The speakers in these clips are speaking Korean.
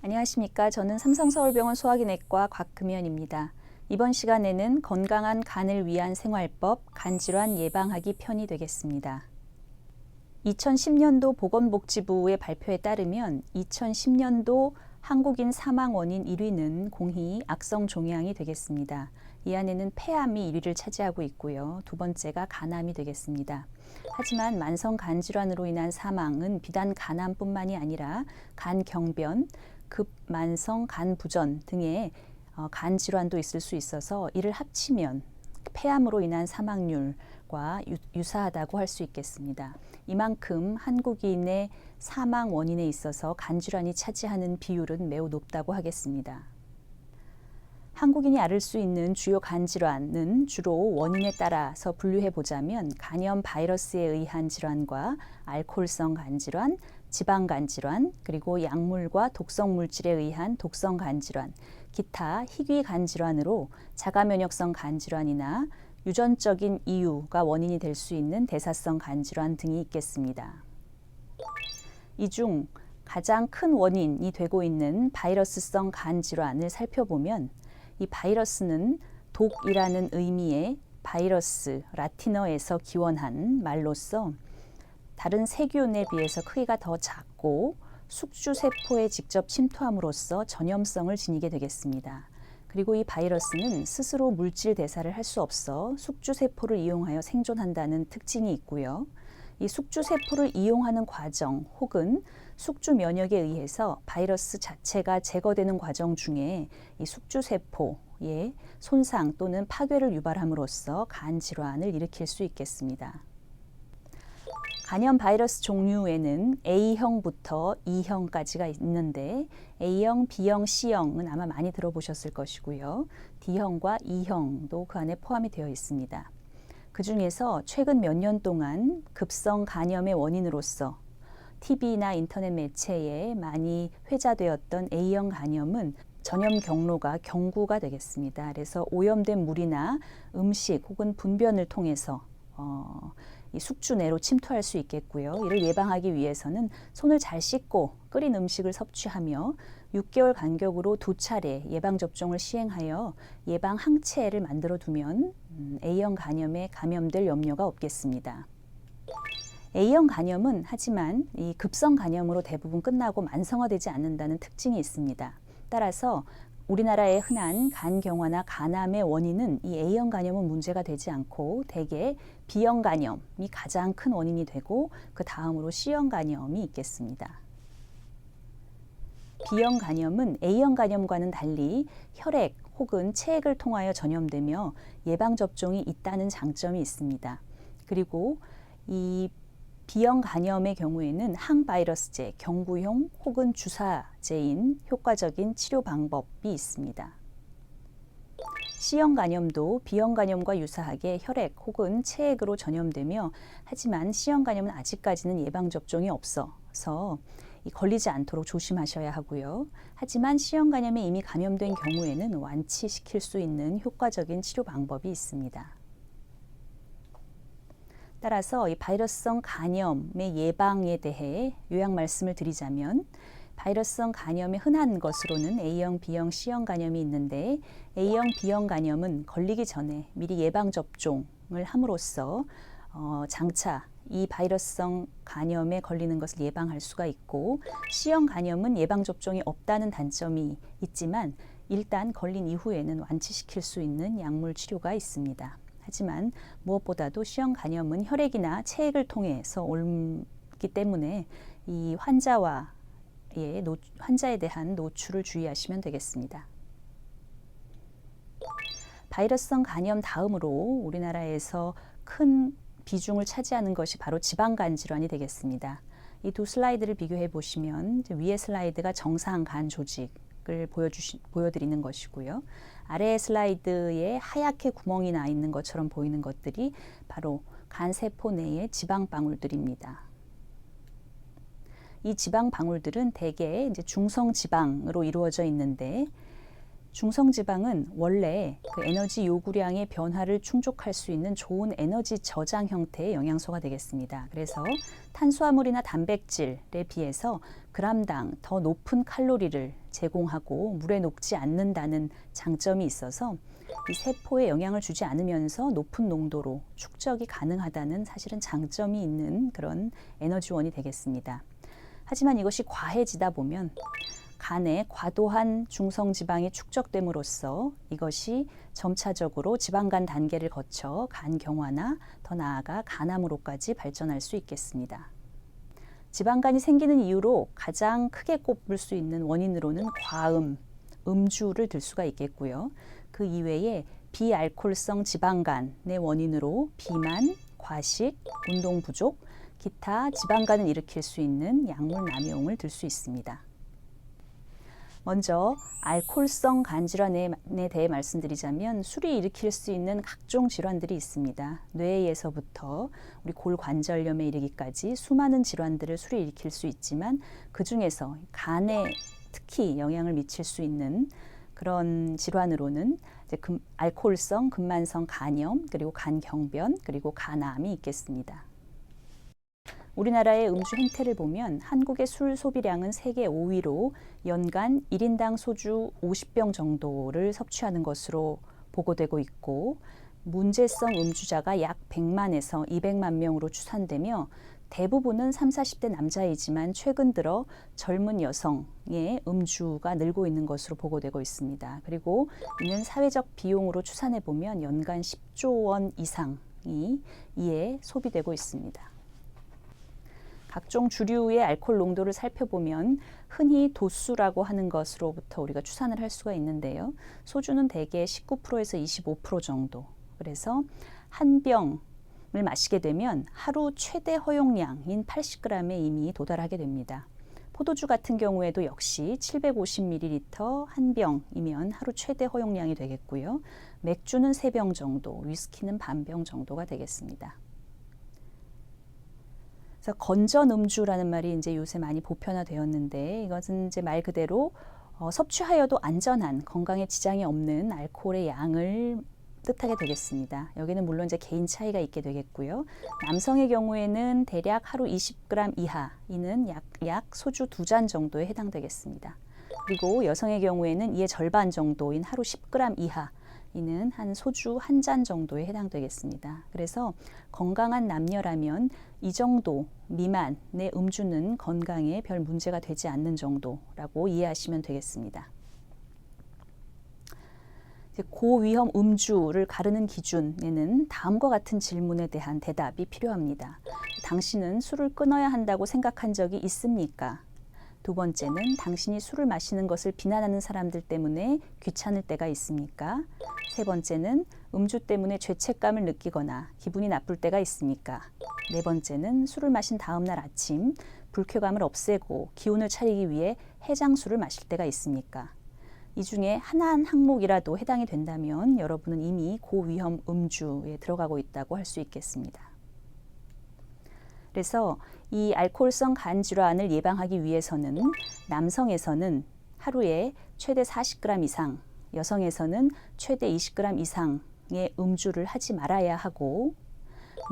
안녕하십니까. 저는 삼성서울병원 소화기내과 곽금연입니다. 이번 시간에는 건강한 간을 위한 생활법, 간질환 예방하기 편이 되겠습니다. 2010년도 보건복지부의 발표에 따르면 2010년도 한국인 사망 원인 1위는 공히 악성 종양이 되겠습니다. 이 안에는 폐암이 1위를 차지하고 있고요. 두 번째가 간암이 되겠습니다. 하지만 만성 간질환으로 인한 사망은 비단 간암뿐만이 아니라 간경변, 급만성 간부전 등의 간질환도 있을 수 있어서 이를 합치면 폐암으로 인한 사망률과 유사하다고 할 수 있겠습니다. 이만큼 한국인의 사망 원인에 있어서 간질환이 차지하는 비율은 매우 높다고 하겠습니다. 한국인이 앓을 수 있는 주요 간질환은 주로 원인에 따라서 분류해 보자면 간염 바이러스에 의한 질환과 알코올성 간질환, 지방 간질환, 그리고 약물과 독성 물질에 의한 독성 간질환, 기타 희귀 간질환으로 자가면역성 간질환이나 유전적인 이유가 원인이 될 수 있는 대사성 간질환 등이 있겠습니다. 이 중 가장 큰 원인이 되고 있는 바이러스성 간질환을 살펴보면 이 바이러스는 독이라는 의미의 바이러스, 라틴어에서 기원한 말로서 다른 세균에 비해서 크기가 더 작고 숙주세포에 직접 침투함으로써 전염성을 지니게 되겠습니다. 그리고 이 바이러스는 스스로 물질 대사를 할 수 없어 숙주세포를 이용하여 생존한다는 특징이 있고요. 이 숙주세포를 이용하는 과정 혹은 숙주 면역에 의해서 바이러스 자체가 제거되는 과정 중에 이 숙주세포의 손상 또는 파괴를 유발함으로써 간질환을 일으킬 수 있겠습니다. 간염 바이러스 종류에는 A형부터 E형까지가 있는데 A형, B형, C형은 아마 많이 들어보셨을 것이고요. D형과 E형도 그 안에 포함이 되어 있습니다. 그 중에서 최근 몇 년 동안 급성 간염의 원인으로서 TV나 인터넷 매체에 많이 회자되었던 A형 간염은 전염 경로가 경구가 되겠습니다. 그래서 오염된 물이나 음식 혹은 분변을 통해서 이 숙주 내로 침투할 수 있겠고요. 이를 예방하기 위해서는 손을 잘 씻고 끓인 음식을 섭취하며 6개월 간격으로 2차례 예방접종을 시행하여 예방 항체를 만들어 두면 A형 간염에 감염될 염려가 없겠습니다. A형 간염은 하지만 이 급성 간염으로 대부분 끝나고 만성화되지 않는다는 특징이 있습니다. 따라서 우리나라의 흔한 간경화나 간암의 원인은 이 A형 간염은 문제가 되지 않고 대개 B형 간염이 가장 큰 원인이 되고 그 다음으로 C형 간염이 있겠습니다. B형 간염은 A형 간염과는 달리 혈액 혹은 체액을 통하여 전염되며 예방접종이 있다는 장점이 있습니다. 그리고 이 B형 간염의 경우에는 항바이러스제, 경구용 혹은 주사제인 효과적인 치료 방법이 있습니다. C형 간염도 B형 간염과 유사하게 혈액 혹은 체액으로 전염되며 하지만 C형 간염은 아직까지는 예방접종이 없어서 걸리지 않도록 조심하셔야 하고요. 하지만 C형 감염에 이미 감염된 경우에는 완치시킬 수 있는 효과적인 치료 방법이 있습니다. 따라서 이 바이러스성 간염의 예방에 대해 요약 말씀을 드리자면 바이러스성 간염의 흔한 것으로는 A형, B형, C형 간염이 있는데 A형, B형 간염은 걸리기 전에 미리 예방접종을 함으로써 장차 이 바이러스성 간염에 걸리는 것을 예방할 수가 있고 C형 간염은 예방접종이 없다는 단점이 있지만 일단 걸린 이후에는 완치시킬 수 있는 약물 치료가 있습니다. 하지만 무엇보다도 C형 간염은 혈액이나 체액을 통해서 옮기 때문에 이 환자에 대한 노출을 주의하시면 되겠습니다. 바이러스성 간염 다음으로 우리나라에서 큰 비중을 차지하는 것이 바로 지방간 질환이 되겠습니다. 이 두 슬라이드를 비교해 보시면 위의 슬라이드가 정상 간 조직을 보여드리는 것이고요. 아래 슬라이드에 하얗게 구멍이 나 있는 것처럼 보이는 것들이 바로 간세포 내의 지방방울들입니다. 이 지방방울들은 대개 이제 중성지방으로 이루어져 있는데 중성지방은 원래 그 에너지 요구량의 변화를 충족할 수 있는 좋은 에너지 저장 형태의 영양소가 되겠습니다. 그래서 탄수화물이나 단백질에 비해서 그람당 더 높은 칼로리를 제공하고 물에 녹지 않는다는 장점이 있어서 이 세포에 영향을 주지 않으면서 높은 농도로 축적이 가능하다는 사실은 장점이 있는 그런 에너지원이 되겠습니다. 하지만 이것이 과해지다 보면 간에 과도한 중성지방이 축적됨으로써 이것이 점차적으로 지방간 단계를 거쳐 간경화나 더 나아가 간암으로까지 발전할 수 있겠습니다. 지방간이 생기는 이유로 가장 크게 꼽을 수 있는 원인으로는 과음, 음주를 들 수가 있겠고요. 그 이외에 비알코올성 지방간의 원인으로 비만, 과식, 운동 부족, 기타 지방간을 일으킬 수 있는 약물 남용을 들 수 있습니다. 먼저 알코올성 간 질환에 대해 말씀드리자면 술이 일으킬 수 있는 각종 질환들이 있습니다. 뇌에서부터 우리 골관절염에 이르기까지 수많은 질환들을 술이 일으킬 수 있지만 그 중에서 간에 특히 영향을 미칠 수 있는 그런 질환으로는 이제 알코올성 근만성 간염, 그리고 간경변, 그리고 간암이 있겠습니다. 우리나라의 음주 행태를 보면 한국의 술 소비량은 세계 5위로 연간 1인당 소주 50병 정도를 섭취하는 것으로 보고되고 있고 문제성 음주자가 약 100만에서 200만 명으로 추산되며 대부분은 30, 40대 남자이지만 최근 들어 젊은 여성의 음주가 늘고 있는 것으로 보고되고 있습니다. 그리고 이는 사회적 비용으로 추산해 보면 연간 10조 원 이상이 이에 소비되고 있습니다. 각종 주류의 알코올 농도를 살펴보면 흔히 도수라고 하는 것으로부터 우리가 추산을 할 수가 있는데요. 소주는 대개 19%에서 25% 정도. 그래서 한 병을 마시게 되면 하루 최대 허용량인 80g에 이미 도달하게 됩니다. 포도주 같은 경우에도 역시 750ml 한 병이면 하루 최대 허용량이 되겠고요. 맥주는 3병 정도, 위스키는 반병 정도가 되겠습니다. 그래서 건전 음주라는 말이 이제 요새 많이 보편화되었는데 이것은 이제 말 그대로 섭취하여도 안전한 건강에 지장이 없는 알코올의 양을 뜻하게 되겠습니다. 여기는 물론 이제 개인 차이가 있게 되겠고요. 남성의 경우에는 대략 하루 20g 이하, 이는 약 소주 2잔 정도에 해당되겠습니다. 그리고 여성의 경우에는 이의 절반 정도인 하루 10g 이하, 이는 한 소주 1잔 정도에 해당되겠습니다. 그래서 건강한 남녀라면 이 정도 미만의 음주는 건강에 별 문제가 되지 않는 정도라고 이해하시면 되겠습니다. 고위험 음주를 가르는 기준에는 다음과 같은 질문에 대한 대답이 필요합니다. 당신은 술을 끊어야 한다고 생각한 적이 있습니까? 두 번째는 당신이 술을 마시는 것을 비난하는 사람들 때문에 귀찮을 때가 있습니까? 세 번째는 음주 때문에 죄책감을 느끼거나 기분이 나쁠 때가 있습니까? 네 번째는 술을 마신 다음 날 아침 불쾌감을 없애고 기운을 차리기 위해 해장술을 마실 때가 있습니까? 이 중에 한 항목이라도 해당이 된다면 여러분은 이미 고위험 음주에 들어가고 있다고 할 수 있겠습니다. 그래서 이 알코올성 간 질환을 예방하기 위해서는 남성에서는 하루에 최대 40g 이상, 여성에서는 최대 20g 이상의 음주를 하지 말아야 하고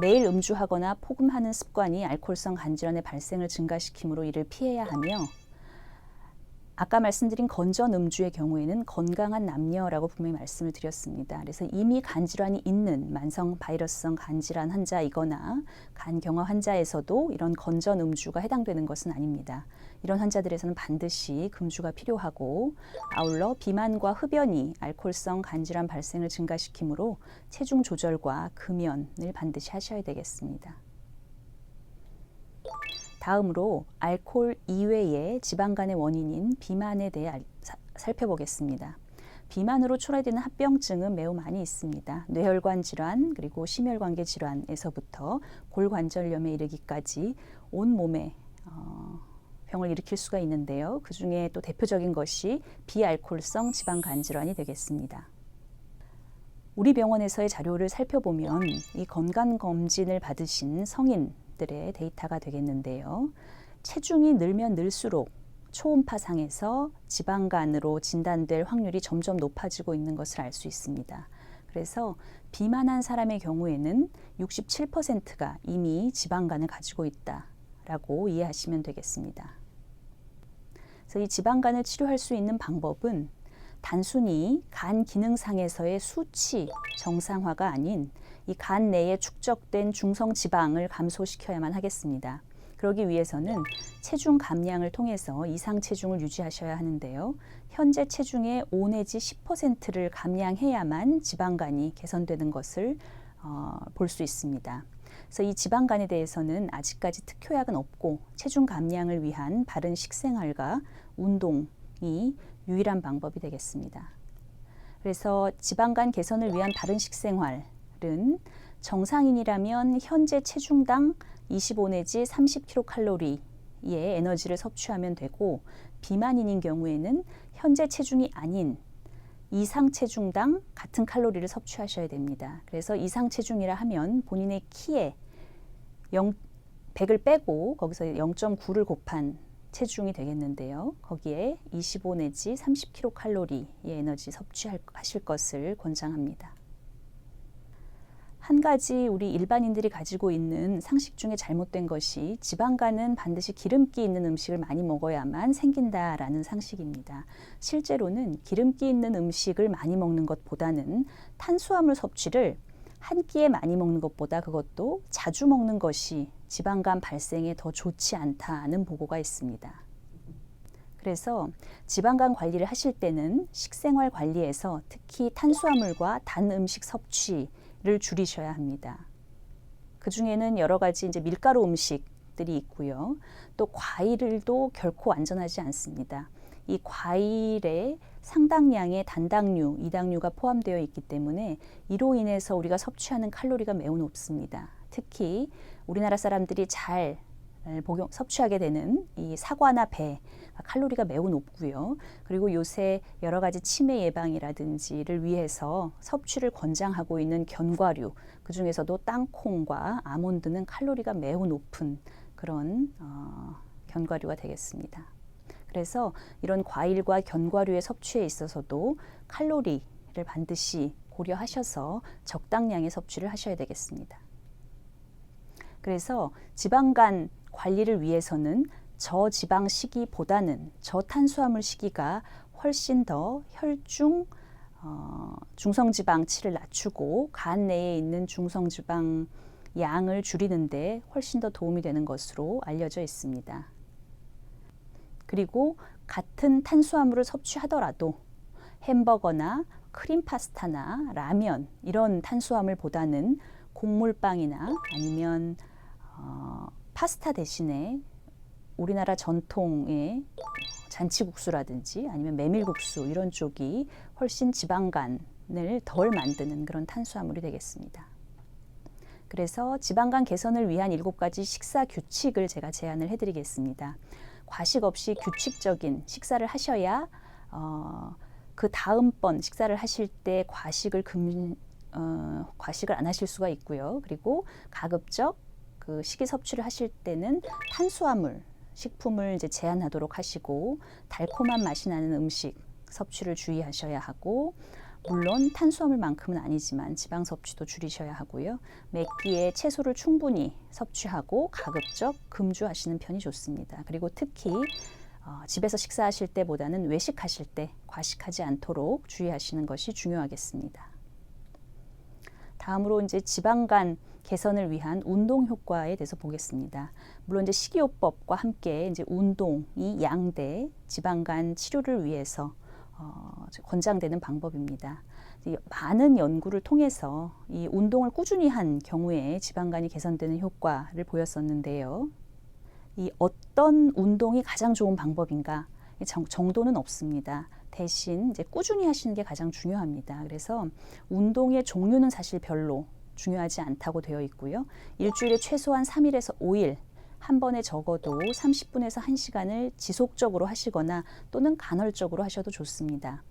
매일 음주하거나 포금하는 습관이 알코올성 간 질환의 발생을 증가시키므로 이를 피해야 하며 아까 말씀드린 건전 음주의 경우에는 건강한 남녀라고 분명히 말씀을 드렸습니다. 그래서 이미 간 질환이 있는 만성 바이러스성 간 질환 환자이거나 간경화 환자에서도 이런 건전 음주가 해당되는 것은 아닙니다. 이런 환자들에서는 반드시 금주가 필요하고 아울러 비만과 흡연이 알코올성 간 질환 발생을 증가시키므로 체중 조절과 금연을 반드시 하셔야 되겠습니다. 다음으로 알코올 이외의 지방간의 원인인 비만에 대해 살펴보겠습니다. 비만으로 초래되는 합병증은 매우 많이 있습니다. 뇌혈관 질환 그리고 심혈관계 질환에서부터 골관절염에 이르기까지 온 몸에 병을 일으킬 수가 있는데요. 그 중에 또 대표적인 것이 비알코올성 지방간 질환이 되겠습니다. 우리 병원에서의 자료를 살펴보면 이 건강검진을 받으신 성인들의 데이터가 되겠는데요. 체중이 늘면 늘수록 초음파상에서 지방간으로 진단될 확률이 점점 높아지고 있는 것을 알 수 있습니다. 그래서 비만한 사람의 경우에는 67%가 이미 지방간을 가지고 있다라고 이해하시면 되겠습니다. 그래서 이 지방간을 치료할 수 있는 방법은 단순히 간 기능상에서의 수치 정상화가 아닌 이 간 내에 축적된 중성 지방을 감소시켜야만 하겠습니다. 그러기 위해서는 체중 감량을 통해서 이상 체중을 유지하셔야 하는데요. 현재 체중의 5 내지 10%를 감량해야만 지방간이 개선되는 것을 볼 수 있습니다. 그래서 이 지방간에 대해서는 아직까지 특효약은 없고 체중 감량을 위한 바른 식생활과 운동이 유일한 방법이 되겠습니다. 그래서 지방간 개선을 위한 바른 식생활은 정상인이라면 현재 체중당 25 내지 30kcal의 에너지를 섭취하면 되고, 비만인인 경우에는 현재 체중이 아닌 이상 체중당 같은 칼로리를 섭취하셔야 됩니다. 그래서 이상 체중이라 하면 본인의 키에 100을 빼고 거기서 0.9를 곱한 체중이 되겠는데요. 거기에 25 내지 30kcal의 에너지 섭취하실 것을 권장합니다. 한 가지 우리 일반인들이 가지고 있는 상식 중에 잘못된 것이 지방간은 반드시 기름기 있는 음식을 많이 먹어야만 생긴다라는 상식입니다. 실제로는 기름기 있는 음식을 많이 먹는 것보다는 탄수화물 섭취를 한 끼에 많이 먹는 것보다 그것도 자주 먹는 것이 지방간 발생에 더 좋지 않다는 보고가 있습니다. 그래서 지방간 관리를 하실 때는 식생활 관리에서 특히 탄수화물과 단 음식 섭취를 줄이셔야 합니다. 그 중에는 여러 가지 이제 밀가루 음식들이 있고요. 또 과일도 결코 안전하지 않습니다. 이 과일에 상당량의 단당류, 이당류가 포함되어 있기 때문에 이로 인해서 우리가 섭취하는 칼로리가 매우 높습니다. 특히 우리나라 사람들이 잘 섭취하게 되는 이 사과나 배, 칼로리가 매우 높고요. 그리고 요새 여러 가지 치매 예방이라든지를 위해서 섭취를 권장하고 있는 견과류, 그 중에서도 땅콩과 아몬드는 칼로리가 매우 높은 그런 견과류가 되겠습니다. 그래서 이런 과일과 견과류의 섭취에 있어서도 칼로리를 반드시 고려하셔서 적당량의 섭취를 하셔야 되겠습니다. 그래서 지방간 관리를 위해서는 저지방 식이보다는 저탄수화물 식이가 훨씬 더 혈중 중성지방치를 낮추고 간 내에 있는 중성지방 양을 줄이는 데 훨씬 더 도움이 되는 것으로 알려져 있습니다. 그리고 같은 탄수화물을 섭취하더라도 햄버거나 크림 파스타나 라면 이런 탄수화물보다는 곡물빵이나 아니면 파스타 대신에 우리나라 전통의 잔치국수라든지 아니면 메밀국수 이런 쪽이 훨씬 지방간을 덜 만드는 그런 탄수화물이 되겠습니다. 그래서 지방간 개선을 위한 7가지 식사 규칙을 제가 제안을 해드리겠습니다. 과식 없이 규칙적인 식사를 하셔야 그 다음번 식사를 하실 때 과식을 안 하실 수가 있고요. 그리고 가급적 그 식이 섭취를 하실 때는 탄수화물 식품을 이제 제한하도록 하시고 달콤한 맛이 나는 음식 섭취를 주의하셔야 하고, 물론 탄수화물만큼은 아니지만 지방 섭취도 줄이셔야 하고요. 매 끼에 채소를 충분히 섭취하고 가급적 금주하시는 편이 좋습니다. 그리고 특히 집에서 식사하실 때보다는 외식하실 때 과식하지 않도록 주의하시는 것이 중요하겠습니다. 다음으로 이제 지방간 개선을 위한 운동 효과에 대해서 보겠습니다. 물론 이제 식이요법과 함께 이제 운동이 양대 지방간 치료를 위해서 권장되는 방법입니다. 많은 연구를 통해서 이 운동을 꾸준히 한 경우에 지방간이 개선되는 효과를 보였었는데요. 이 어떤 운동이 가장 좋은 방법인가? 정도는 없습니다. 대신 이제 꾸준히 하시는 게 가장 중요합니다. 그래서 운동의 종류는 사실 별로 중요하지 않다고 되어 있고요. 일주일에 최소한 3일에서 5일 한 번에 적어도 30분에서 1시간을 지속적으로 하시거나 또는 간헐적으로 하셔도 좋습니다.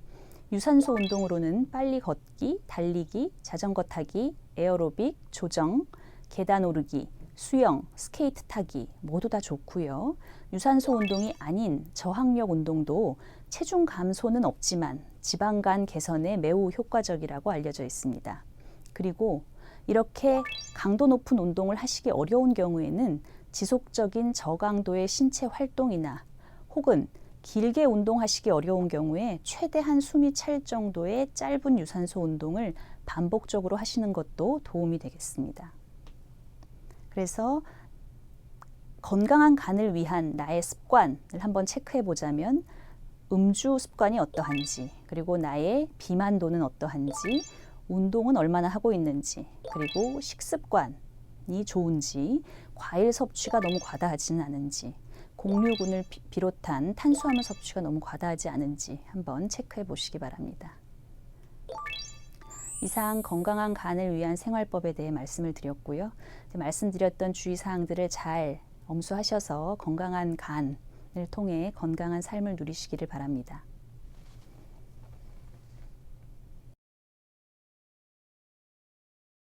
유산소 운동으로는 빨리 걷기, 달리기, 자전거 타기, 에어로빅, 조정, 계단 오르기, 수영, 스케이트 타기 모두 다 좋고요. 유산소 운동이 아닌 저항력 운동도 체중 감소는 없지만 지방간 개선에 매우 효과적이라고 알려져 있습니다. 그리고 이렇게 강도 높은 운동을 하시기 어려운 경우에는 지속적인 저강도의 신체 활동이나 혹은 길게 운동하시기 어려운 경우에 최대한 숨이 찰 정도의 짧은 유산소 운동을 반복적으로 하시는 것도 도움이 되겠습니다. 그래서 건강한 간을 위한 나의 습관을 한번 체크해 보자면 음주 습관이 어떠한지, 그리고 나의 비만도는 어떠한지, 운동은 얼마나 하고 있는지, 그리고 식습관이 좋은지, 과일 섭취가 너무 과다하지는 않은지, 곡류군을 비롯한 탄수화물 섭취가 너무 과다하지 않은지 한번 체크해 보시기 바랍니다. 이상 건강한 간을 위한 생활법에 대해 말씀을 드렸고요. 말씀드렸던 주의사항들을 잘 엄수하셔서 건강한 간을 통해 건강한 삶을 누리시기를 바랍니다.